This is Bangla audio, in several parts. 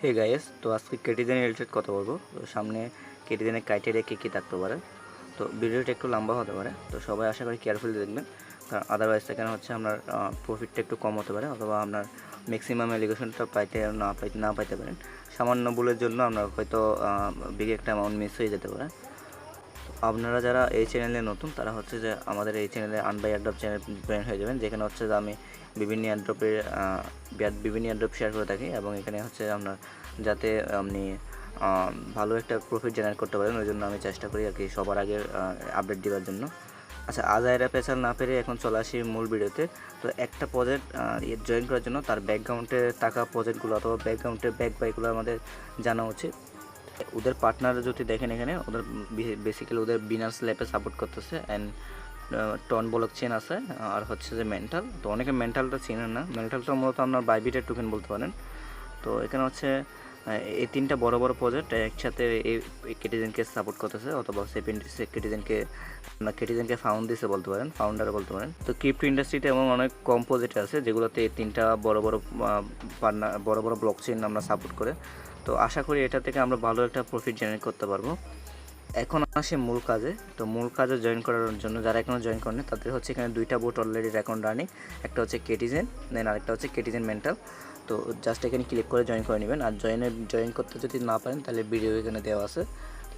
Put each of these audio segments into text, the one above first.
হে গাইস, তো আজকে কেটিজেন রিলেটেড কথা বলবো। তো সামনে কেটিজেনের ক্রাইটেরিয়া কী কী থাকতে পারে। তো ভিডিওটা একটু লম্বা হতে পারে, তো সবাই আশা করি কেয়ারফুলি দেখবেন, কারণ আদারওয়াইজ সেখানে হচ্ছে আপনার প্রফিটটা একটু কম হতে পারে, অথবা আপনার ম্যাক্সিমাম এলিগেশনটা না পাইতে পারেন। সামান্য ভুলের জন্য আপনার হয়তো বিগ একটা অ্যামাউন্ট মিস হয়ে যেতে পারে। আপনারা যারা এই চ্যানেলে নতুন, তারা হচ্ছে যে আমাদের এই চ্যানেলে আনবাই অ্যাড্রপ চ্যানেল জয়েন হয়ে যাবেন, যেখানে হচ্ছে যে আমি বিভিন্ন অ্যাড্রপ শেয়ার করে থাকি, এবং এখানে হচ্ছে আপনার যাতে আপনি ভালো একটা প্রফিট জেনারেট করতে পারেন, ওই জন্য আমি চেষ্টা করি আর কি সবার আগে আপডেট দেওয়ার জন্য। আচ্ছা, আজাইরা পেছাল না পেরে এখন চলে আসি মূল ভিডিওতে। তো একটা প্রজেক্ট জয়েন করার জন্য তার ব্যাকগ্রাউন্ডে থাকা প্রজেক্টগুলো অথবা ব্যাকগ্রাউন্ডের ব্যাক বাইগুলো আমাদের জানা উচিত। ওদের পার্টনার যদি দেখেন, এখানে ওদের বেসিক্যালি ওদের বিনান্স ল্যাবে সাপোর্ট করতেছে, অ্যান্ড টন ব্লক চেন আছে, আর হচ্ছে যে মেন্টাল। তো অনেকে মেন্টালটা চেনেন না, মেন্টালটা মূলত আপনার বাইবিটের টোকেন বলতে পারেন। তো এখানে হচ্ছে এই তিনটা বড় বড় প্রজেক্ট একসাথে এই কেটিজেনকে সাপোর্ট করতেছে, অথবা কেটিজেনকে ফাউন্ড দিছে বলতে পারেন, ফাউন্ডার বলতে পারেন। তো ক্রিপ্টো ইন্ডাস্ট্রিতে এমন অনেক কম প্রজেক্ট আছে যেগুলোতে এই তিনটা বড় বড় ব্লক চেন আমরা সাপোর্ট করে। তো আশা করি এটা থেকে আমরা ভালো একটা প্রফিট জেনারেট করতে পারবো। এখন আসে মূল কাজে। তো মূল কাজে জয়েন করার জন্য যারা এখনও জয়েন করেনি, তাদের হচ্ছে এখানে দুইটা বোট অলরেডি অ্যাকাউন্ট রানিং। একটা হচ্ছে কেটিজেন, দেন আরেকটা হচ্ছে কেটিজেন মেন্টাল। তো জাস্ট এখানে ক্লিক করে জয়েন করে নেবেন। আর জয়েন করতে যদি না পারেন, তাহলে ভিডিও এখানে দেওয়া আছে,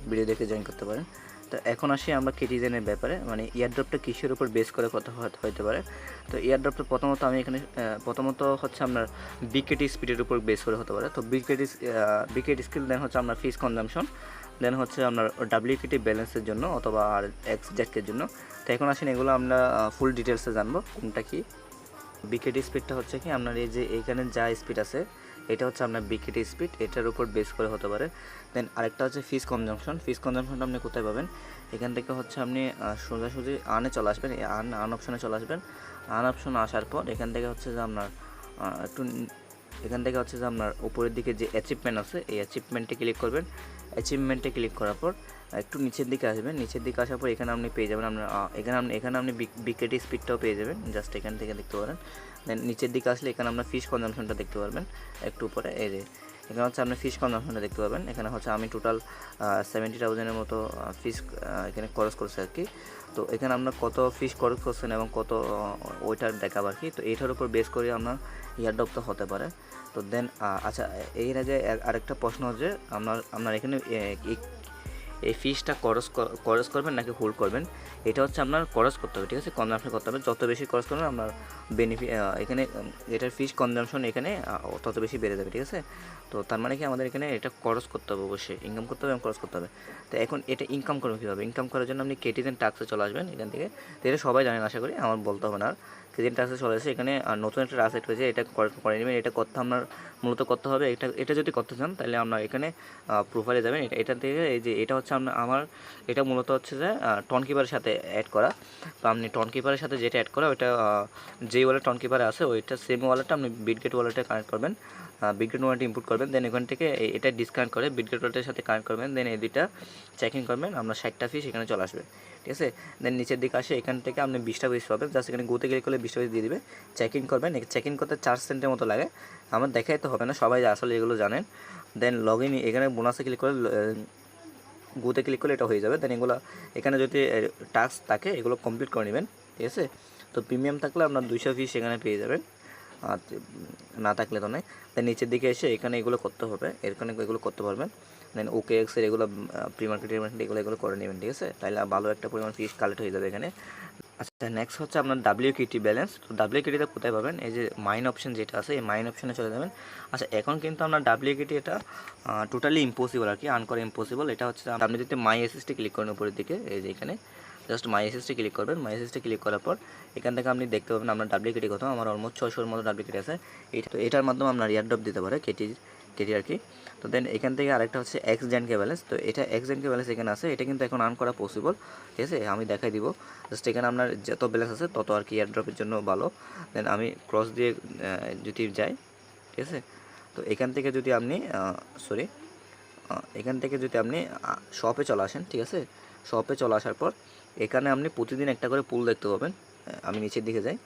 ভিডিও দেখে জয়েন করতে পারেন। তো এখন আসি আমরা কেটিজেনের ব্যাপারে, মানে ইয়ারড্রপটা কিসের উপর বেস করে কথা হতে পারে। তো ইয়ারড্রপটা প্রথমত হচ্ছে আপনার বিকেটি স্পিডের উপর বেস করে হতে পারে। তো বিকেটি স্কিল, দেন হচ্ছে আপনার ফিস কনজামশন, দেন হচ্ছে আপনার ডাব্লিউকেটি ব্যালেন্সের জন্য অথবা আর এক্স জ্যাকের জন্য। তো এখন আসেন এগুলো আমরা ফুল ডিটেলসে জানবো কোনটা কি। বিকেটি স্পিডটা হচ্ছে কি আপনার এই যে এইখানে যা স্পিড আছে, এটা হচ্ছে আপনার বিকেটি স্পিড, এটার উপর বেস করে হতে পারে। দেন আরেকটা হচ্ছে ফিস কনজামশনটা আপনি কোথায় পাবেন, এখান থেকে হচ্ছে আপনি সোজাসুজি আর্নে চলে আসবেন, এই আর্ন অপশনে চলে আসবেন। আর্ন অপশনে আসার পর এখান থেকে হচ্ছে যে আপনার উপরের দিকে যে অ্যাচিভমেন্ট আছে, এই অ্যাচিভমেন্টে ক্লিক করবেন। অ্যাচিভমেন্টে ক্লিক করার পর একটু নিচের দিকে আসবেন। নিচের দিকে আসার পর এখানে আপনি পেয়ে যাবেন আপনার এখানে আপনি বিকেটি স্পিডটাও পেয়ে যাবেন, জাস্ট এখান থেকে দেখতে পারেন। দেন নিচের দিকে আসলে এখানে আপনার ফিস কনজামশনটা দেখতে পারবেন। একটু উপরে এই যে এখানে হচ্ছে আপনি ফিস কনজামশনটা দেখতে পাবেন। এখানে হচ্ছে আমি টোটাল 70,000-এর মতো ফিস এখানে খরচ করছি আর কি। তো এখানে আপনার কত ফিস খরচ করছেন এবং কত ওইটার দেখাব আর কি। তো এইটার উপর বেস করে আপনার ইয়ারড্রপ তো হতে পারে। তো দেন আচ্ছা, এর আগে আরেকটা প্রশ্ন হচ্ছে আপনার এখানে এই ফিসটা খরচ করবেন নাকি হোল্ড করবেন, এটা হচ্ছে আপনার খরচ করতে হবে, ঠিক আছে, কনজামশন করতে হবে। যত বেশি খরচ করবেন আপনার বেনিফিট এখানে এটার ফিস কনজামশন এখানে তত বেশি বেড়ে যাবে, ঠিক আছে। তো তার মানে কি আমাদের এখানে এটা খরচ করতে হবে, অবশ্যই ইনকাম করতে হবে এবং খরচ করতে হবে। তো এখন এটা ইনকাম করবেন কীভাবে, ইনকাম করার জন্য আপনি কেটিজেন টাস্কে চলে আসবেন এখান থেকে। তো এটা সবাই জানেন আশা করি, আমার বলতে হবে না আর। কেটিজেন টাস্কে চলে আসে, এখানে নতুন একটা টাস্ক হয়েছে, এটা করে নেবেন। এটা করতে আপনার মূলত করতে হবে, এটা যদি করতে চান তাহলে আপনার এখানে প্রোফাইলে যাবেন। এটা থেকে এই যে এটা হচ্ছে আমার এটা মূলত হচ্ছে যে টনকিপারের সাথে অ্যাড করা। তো আপনি টনকিপারের সাথে যেটা অ্যাড করা, ওইটা যেই ওয়ালেট টনকিপারে আছে, ওইটা সেম ওয়ালেটটা আপনি বিটগেট ওয়ালেটে কানেক্ট করবেন, বিটগেট ওয়ালেটে ইনপুট করবেন। দেন এখান থেকে এটা ডিসকানেক্ট করে বিটগেট ওয়ালেটের সাথে কানেক্ট করবেন। দেন এই দুইটা চেকিং করবেন, আপনার 60টা ফিস এখানে চলে আসবে, ঠিক আছে। দেন নিচের দিকে আসে, এখান থেকে আপনি 20টা ফিস পাবেন, জাস্ট এখানে গোতে ক্লিক করলে 20টা ফিস দিয়ে দিবে। চেকিং করবেন, চেকিং করতে 4 সেন্টের মতো লাগে, আমার দেখাই তো হবে না, সবাই আসলে এগুলো জানেন। দেন লগ ইন, এখানে বোনাসে ক্লিক করে গোতে ক্লিক করলে এটা হয়ে যাবে। দেন এগুলো এখানে যদি টাস্ক থাকে এগুলো কমপ্লিট করে নেবেন, ঠিক আছে। তো প্রিমিয়াম থাকলে আপনার 200 ফিস এখানে পেয়ে যাবেন, আর না থাকলে তো নয়। দেন নিচের দিকে এসে এখানে এগুলো করতে হবে, এখানে এগুলো করতে পারবেন। দেন ওকে এক্সের এগুলো প্রি মার্কেট এগুলো করে নেবেন, ঠিক আছে, তাহলে ভালো একটা পরিমাণ ফিস কালেক্ট হয়ে যাবে এখানে। আচ্ছা, নেক্সট হচ্ছে আপনার ডাব্লিউকিটি ব্যালেন্স। তো ডাব্লিউকিটিতে কোথায় পাবেন, এই যে মাইন অপশন যেটা আছে, এই মাইন অপশনে চলে যাবেন। আচ্ছা, এখন কিন্তু আপনার ডাব্লিউকিটি এটা টোটালি ইম্পসিবল আর কি, আর্ন করা ইম্পসিবল। এটা হচ্ছে আপনি যদি মাই এসএসটি ক্লিক করেন উপরের দিকে, এই যে এখানে জাস্ট মাই এসএসটি ক্লিক করবেন। মাই এসএসটি ক্লিক করার পর এখান থেকে আপনি দেখতে পাবেন আপনার ডাব্লিউকিটি কত। আমার অলমোস্ট 600-এর মতো ডাব্লিউকিটি আছে। তো এটার মাধ্যমে আপনার ইয়ারড্রপ দিতে পারে কেটি আর কি। তো দেন এখান থেকে আরেকটা হচ্ছে এক্স জেনকে ব্যালেন্স। তো এটা এক্স জেনকে ব্যালেন্স এখানে আছে, এটা কিন্তু এখন আর্ন করা পসিবল, ঠিক আছে, আমি দেখাই দিব। জাস্ট এখানে আপনার যত ব্যালেন্স আছে তত আর কি এয়ারড্রপের জন্য ভালো। দেন আমি ক্রস দিয়ে যদি যাই, ঠিক আছে। তো এখান থেকে যদি আপনি শপে চলে আসেন, ঠিক আছে। শপে চলে আসার পর এখানে আপনি প্রতিদিন একটা করে পুল দেখতে পাবেন। আমি নিচের দিকে যাই,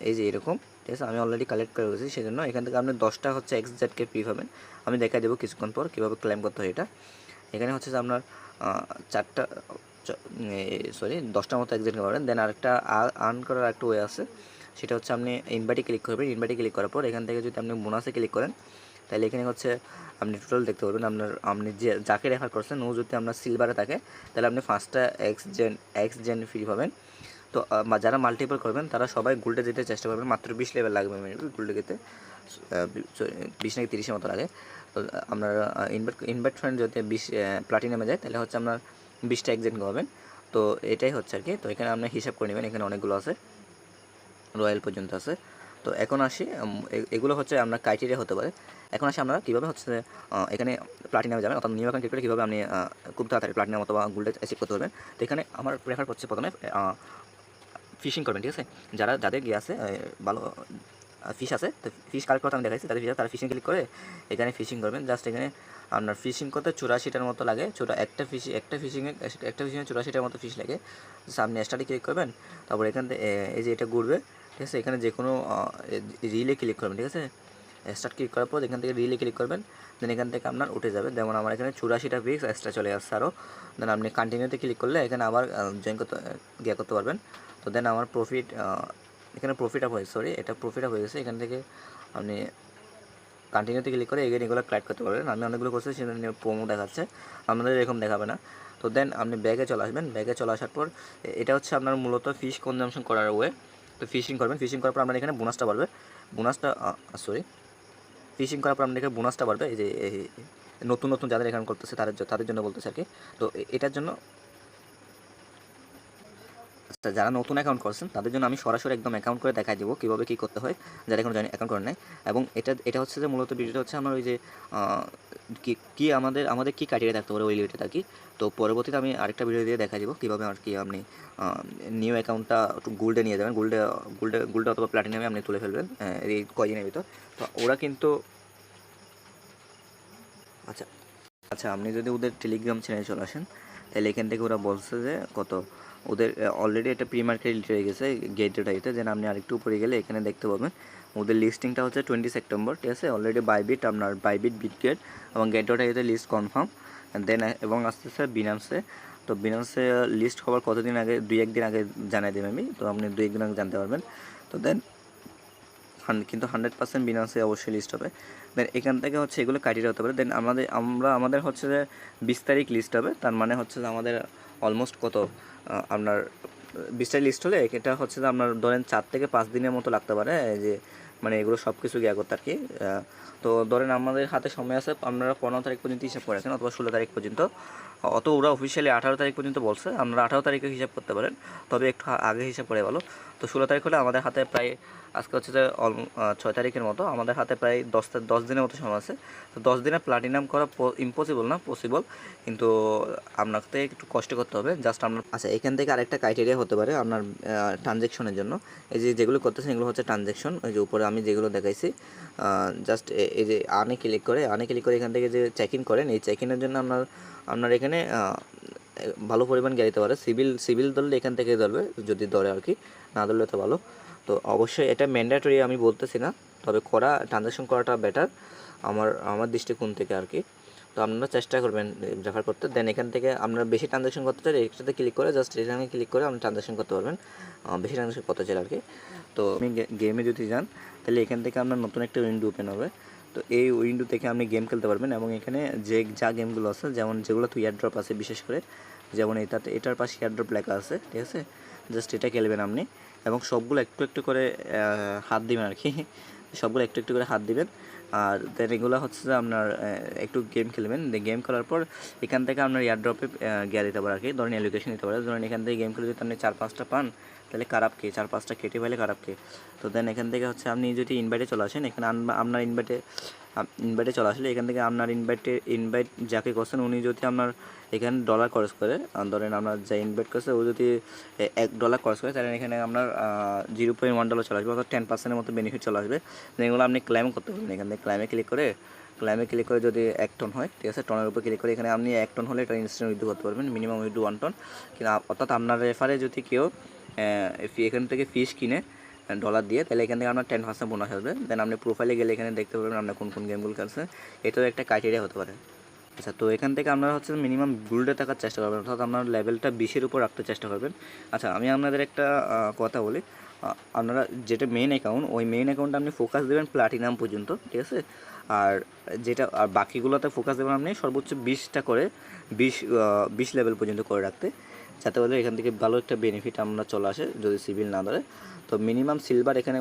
এই যে এরকম, ঠিক ঠিক আছে, আমি অলরেডি কালেক্ট করে রেখেছি, সেজন্য এখান থেকে আপনি 10টা হচ্ছে XZকে ফ্রি পাবেন। আমি দেখাই দেবো কিছুক্ষণ পর কীভাবে ক্লেম করতে হয় এটা। এখানে হচ্ছে যে আপনার 4টা সরি 10টার মতো এক্সাক্ট পাবেন। দেন আরেকটা আর্ন করার একটা ওয়ে আছে, সেটা হচ্ছে আপনি ইনভাইটে ক্লিক করবেন। ইনভাইটে ক্লিক করার পর এখান থেকে যদি আপনি বোনাসে ক্লিক করেন, তাহলে এখানে হচ্ছে আপনি টোটাল দেখতে পারবেন আপনি যাকে রেফার করছেন ও যদি আপনার সিলভারে থাকে, তাহলে আপনি 5টা এক্স জেন ফ্রি পাবেন। তো যারা মাল্টিপল করবেন তারা সবাই গোল্ডে যেতে চেষ্টা করবেন, মাত্র 20 লেভেল লাগবে গোল্ডে যেতে, 20 নাকি 30-এর মতো লাগে। তো আপনার ইনভাইট ফ্রেন্ড যদি 20 প্লাটিনামে যায়, তাহলে হচ্ছে আপনার 20টা এক্সজেন্ট পাবেন। তো এটাই হচ্ছে আর কি। তো এখানে আপনি হিসাব করে নেবেন, এখানে অনেকগুলো আছে, রয়্যাল পর্যন্ত আছে। তো এখন আসি, এগুলো হচ্ছে আপনার ক্রাইটেরিয়া হতে পারে। এখন আসি আমরা কীভাবে হচ্ছে এখানে প্লাটিনামে যাবেন, অর্থাৎ নিউ অ্যাকাউন্ট ক্রিয়েট করে কীভাবে আপনি খুব তাড়াতাড়ি প্লাটিনাম অথবা গোল্ডে অ্যাচিভ করতে পারবেন। তো এখানে আমার প্রেফার করছে প্রথমে ফিশিং করবেন, ঠিক আছে। যাদের গিয়ে আছে ভালো ফিশ আছে, তো ফিশ কালেক্ট করতে আমি দেখাইছি, তারা ফিশিং ক্লিক করে এখানে ফিশিং করবেন। জাস্ট এখানে আপনার ফিশিং করতে 84টার মতো লাগে, একটা ফিশিংয়ে 84টার মতো ফিশ লাগে। সামনে স্টার্টে ক্লিক করবেন, তারপর এখান থেকে এই যে এটা ঘুরবে, ঠিক আছে। এখানে যে কোনো রিলে ক্লিক করবেন, ঠিক আছে। স্টার্ট ক্লিক করার পর এখান থেকে রিলে ক্লিক করবেন, দেন এখান থেকে আপনার উঠে যাবে। যেমন আমার এখানে 84টা ফিক্স এক্সট্রা চলে আসছে আরও। দেন আপনি কন্টিনিউতে ক্লিক করলে এখানে আবার জয়েন করতে পারবেন। তো দেন আমার প্রফিট এখানে প্রফিট আপ হয়েছে, এটা প্রফিট আপ হয়ে গেছে। এখান থেকে আপনি কন্টিনিউতে ক্লিক করে এগেন এগুলো ক্লাইক করতে পারবেন। আমি অনেকগুলো করছি, সেটা নিয়ে প্রোমো দেখাচ্ছে, আপনাদের এরকম দেখাবে না। তো দেন আপনি ব্যাগে চলে আসবেন। ব্যাগে চলে আসার পর এটা হচ্ছে আপনার মূলত ফিশ কনজামশন করার ওয়ে। তো ফিশিং করবেন, ফিশিং করার পর আপনার এখানে বোনাসটা বাড়বে। ফিশিং করার পর আপনার এখানে বোনাসটা বাড়বে। এই যে নতুন যাদের এখানে করতেছে তাদের জন্য বলতেছে আর কি। তো এটার জন্য আচ্ছা, যারা নতুন অ্যাকাউন্ট করছেন তাদের জন্য আমি সরাসরি একদম অ্যাকাউন্ট করে দেখাই দেবো কীভাবে কী করতে হয়, যারা এখন অ্যাকাউন্ট করে নেয়। এবং এটা হচ্ছে যে মূলত ভিডিওটা হচ্ছে আমার ওই যে কি আমাদের কী ক্রাইটেরিয়া থাকতে পারে ওই রিলেটেড আর কি। তো পরবর্তীতে আমি আরেকটা ভিডিও দিয়ে দেখাই দেবো কীভাবে আর কি আপনি নিউ অ্যাকাউন্টটা একটু গোল্ডে নিয়ে যাবেন, গোল্ডে অথবা প্লাটিনামে আপনি তুলে ফেলবেন এই কয়দিনের ভিতর। তো ওরা কিন্তু আচ্ছা আপনি যদি ওদের টেলিগ্রাম চ্যানেলে চলে আসেন, তাহলে এখান থেকে ওরা বলছে যে ওদের অলরেডি একটা প্রি মার্কেট হয়ে গেছে গেটটাইতে। যেন আপনি আরেকটু উপরে গেলে এখানে দেখতে পাবেন ওদের লিস্টিংটা হচ্ছে 20 সেপ্টেম্বর, ঠিক আছে। অলরেডি বাইবিট বিটগেট এবং গেটটাইতে লিস্ট কনফার্ম। দেন এবং আসতেছে বিনান্সে। তো বিনান্সে লিস্ট হওয়ার কতদিন আগে, 2-1 দিন আগে জানাই দেবেন আমি, তো আপনি 2-1 দিন আগে জানতে পারবেন। তো দেন কিন্তু 100% বিনান্সে অবশ্যই লিস্ট হবে। দেন এখান থেকে হচ্ছে এগুলো ক্রাইটেরিয়া হতে পারে। দেন আমাদের হচ্ছে যে 20 তারিখ লিস্ট হবে, তার মানে হচ্ছে যে আমাদের অলমোস্ট আপনার 20 তারিখ লিস্ট হলে এটা হচ্ছে যে আপনার ধরেন 4 থেকে 5 দিনের মতো লাগতে পারে, যে মানে এগুলো সব কিছু গিয়া করতে আর কি। তো ধরেন আমাদের হাতে সময় আছে, আপনারা 15 তারিখ পর্যন্ত হিসাব করে রাখেন অথবা 16 তারিখ পর্যন্ত। অত ওরা অফিসিয়ালি 18 তারিখ পর্যন্ত বলছে, আপনারা 18 তারিখে হিসাব করতে পারেন, তবে একটু আগে হিসাব করে ভালো। তো 16 তারিখ হলে আমাদের হাতে প্রায় আজকে হচ্ছে যে 6 তারিখের মতো, আমাদের হাতে প্রায় 10 দিনের মতো সময় আছে। তো 10 দিনে প্লাটিনাম করা ইম্পসিবল না, পসিবল, কিন্তু আপনাকে একটু কষ্ট করতে হবে জাস্ট আপনার। আচ্ছা, এখান থেকে আরেকটা ক্রাইটেরিয়া হতে পারে আপনার ট্রানজ্যাকশনের জন্য। এই যেগুলো করতেছেন এগুলো হচ্ছে ট্রানজ্যাকশন। ওই যে উপরে আমি যেগুলো দেখাইছি, জাস্ট এই যে আনে ক্লিক করে এখান থেকে যে চেক ইন করেন, এই চেক ইনের জন্য আপনার এখানে ভালো পরিমাণ গ্যাস দিতে পারে। সিভিল ধরলে এখান থেকে ধরবে, যদি ধরে আর কি, না ধরলে তো ভালো। তো অবশ্যই এটা ম্যান্ডেটরি আমি বলতেছি না, তবে ট্রানজ্যাকশন করাটা বেটার আমার দৃষ্টিকোণ থেকে আর কি। তো আপনারা চেষ্টা করবেন রেফার করতে। দেন এখান থেকে আপনারা বেশি ট্রানজ্যাকশন করতে চাইলে একসাথে ক্লিক করে জাস্ট এখানে ক্লিক করে আপনি ট্রানজ্যাকশন করতে পারবেন, বেশি ট্রানজ্যাকশন করতে চাইলে আর কি। তো আপনি গেমে যদি যান, তাহলে এখান থেকে আপনার নতুন একটা উইন্ডো ওপেন হবে। তো এই উইন্ডো থেকে আপনি গেম খেলতে পারবেন, এবং এখানে যা গেমগুলো আছে, যেগুলো তো এয়ারড্রপ আছে বিশেষ করে, যেমন এটার পাশে এয়ারড্রপ লেখা আছে, ঠিক আছে। জাস্ট এটা খেলবেন আপনি, এবং সবগুলো একটু করে হাত দিবেন আর কি, সবগুলো একটু করে হাত দিবেন। আর দেন এগুলো হচ্ছে যে আপনার একটু গেম খেলবেন। গেম খেলার পর এখান থেকে আপনার এয়ারড্রপে গিয়ে দিতে পারে আর কি, ধরেন এলোকেশন দিতে পারে। ধরেন এখান থেকে গেম খেলে যদি আপনি 4-5টা পান, তাহলে খারাপ কে, 4-5টা কেটে ফেলে খারাপ কে। তো দেন এখান থেকে হচ্ছে আপনি যদি ইনভাইটে চলে আসেন, এখানে আপনার ইনভাইটে চলে আসলে এখান থেকে আপনার ইনভাইট যাকে করছেন উনি যদি আপনার এখানে ডলার খরচ করে, ধরেন আপনার যা ইনভাইট করছে ও যদি $1 খরচ করে, তাহলে এখানে আপনার $0.1 চলে আসবে, অর্থাৎ 10% মতো বেনিফিট চলে আসবে। এগুলো আপনি ক্লেম করতে পারবেন। এখান থেকে ক্লেমে ক্লিক করে যদি 1 টন হয়, ঠিক আছে, টনের উপর ক্লিক করে এখানে আপনি 1 টন হলে এটা ইনস্ট্যান্ট উইথড্র করতে পারবেন, মিনিমাম উইথড্র 1 টন। কিন্তু অর্থাৎ আপনার রেফারে যদি কেউ এখান থেকে ফিশ কিনে ডলার দিয়ে, তাহলে এখান থেকে আপনার 10% বোনাস আসবে। দেন আপনি প্রোফাইলে গেলে এখানে দেখতে পাবেন আপনার কোন কোন গেমগুলো খেলছে, এটাও একটা ক্রাইটেরিয়া হতে পারে। আচ্ছা, তো এখান থেকে আপনারা হচ্ছে মিনিমাম গোল্ডে থাকার চেষ্টা করবেন, অর্থাৎ আপনার লেভেলটা 20-এর উপর রাখতে চেষ্টা করবেন। আচ্ছা, আমি আপনাদের একটা কথা বলি, আপনারা যেটা মেইন অ্যাকাউন্ট, ওই মেইন অ্যাকাউন্টে আপনি ফোকাস দেবেন প্লাটিনাম পর্যন্ত, ঠিক আছে। আর আর বাকিগুলোতে ফোকাস দেবেন আপনি সর্বোচ্চ 20টা করে 20 লেভেল পর্যন্ত করে রাখতে, যাতে বলে এখান থেকে ভালো একটা বেনিফিট আমরা চলে আসে যদি সিভিল না ধরে। তো মিনিমাম সিলভার এখানে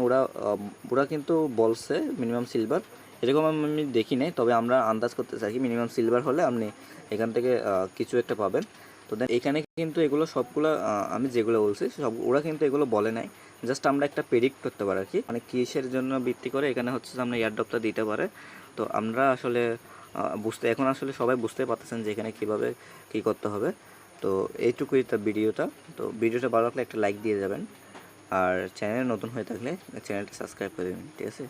ওরা কিন্তু বলছে মিনিমাম সিলভার, এরকম আমি দেখি নাই, তবে আমরা আন্দাজ করতে চাই মিনিমাম সিলভার হলে আপনি এখান থেকে কিছু একটা পাবেন। তো দেন এখানে কিন্তু এগুলো সবগুলো আমি যেগুলো বলছি সব ওরা কিন্তু এগুলো বলে নাই, জাস্ট আমরা একটা প্রেডিক্ট করতে পারি আর কি, মানে কিসের জন্য ভিত্তি করে এখানে হচ্ছে আমরা এয়ারড্রপটা দিতে পারে। তো আমরা আসলে এখন আসলে সবাই বুঝতে পারতেছেন যে এখানে কীভাবে কী করতে হবে। তো এইটুকুই তার ভিডিওটা। তো ভিডিওটা ভালো লাগলে একটা লাইক দিয়ে যাবেন, আর চ্যানেলে নতুন হয়ে থাকলে চ্যানেলটা সাবস্ক্রাইব করে দেবেন, ঠিক আছে।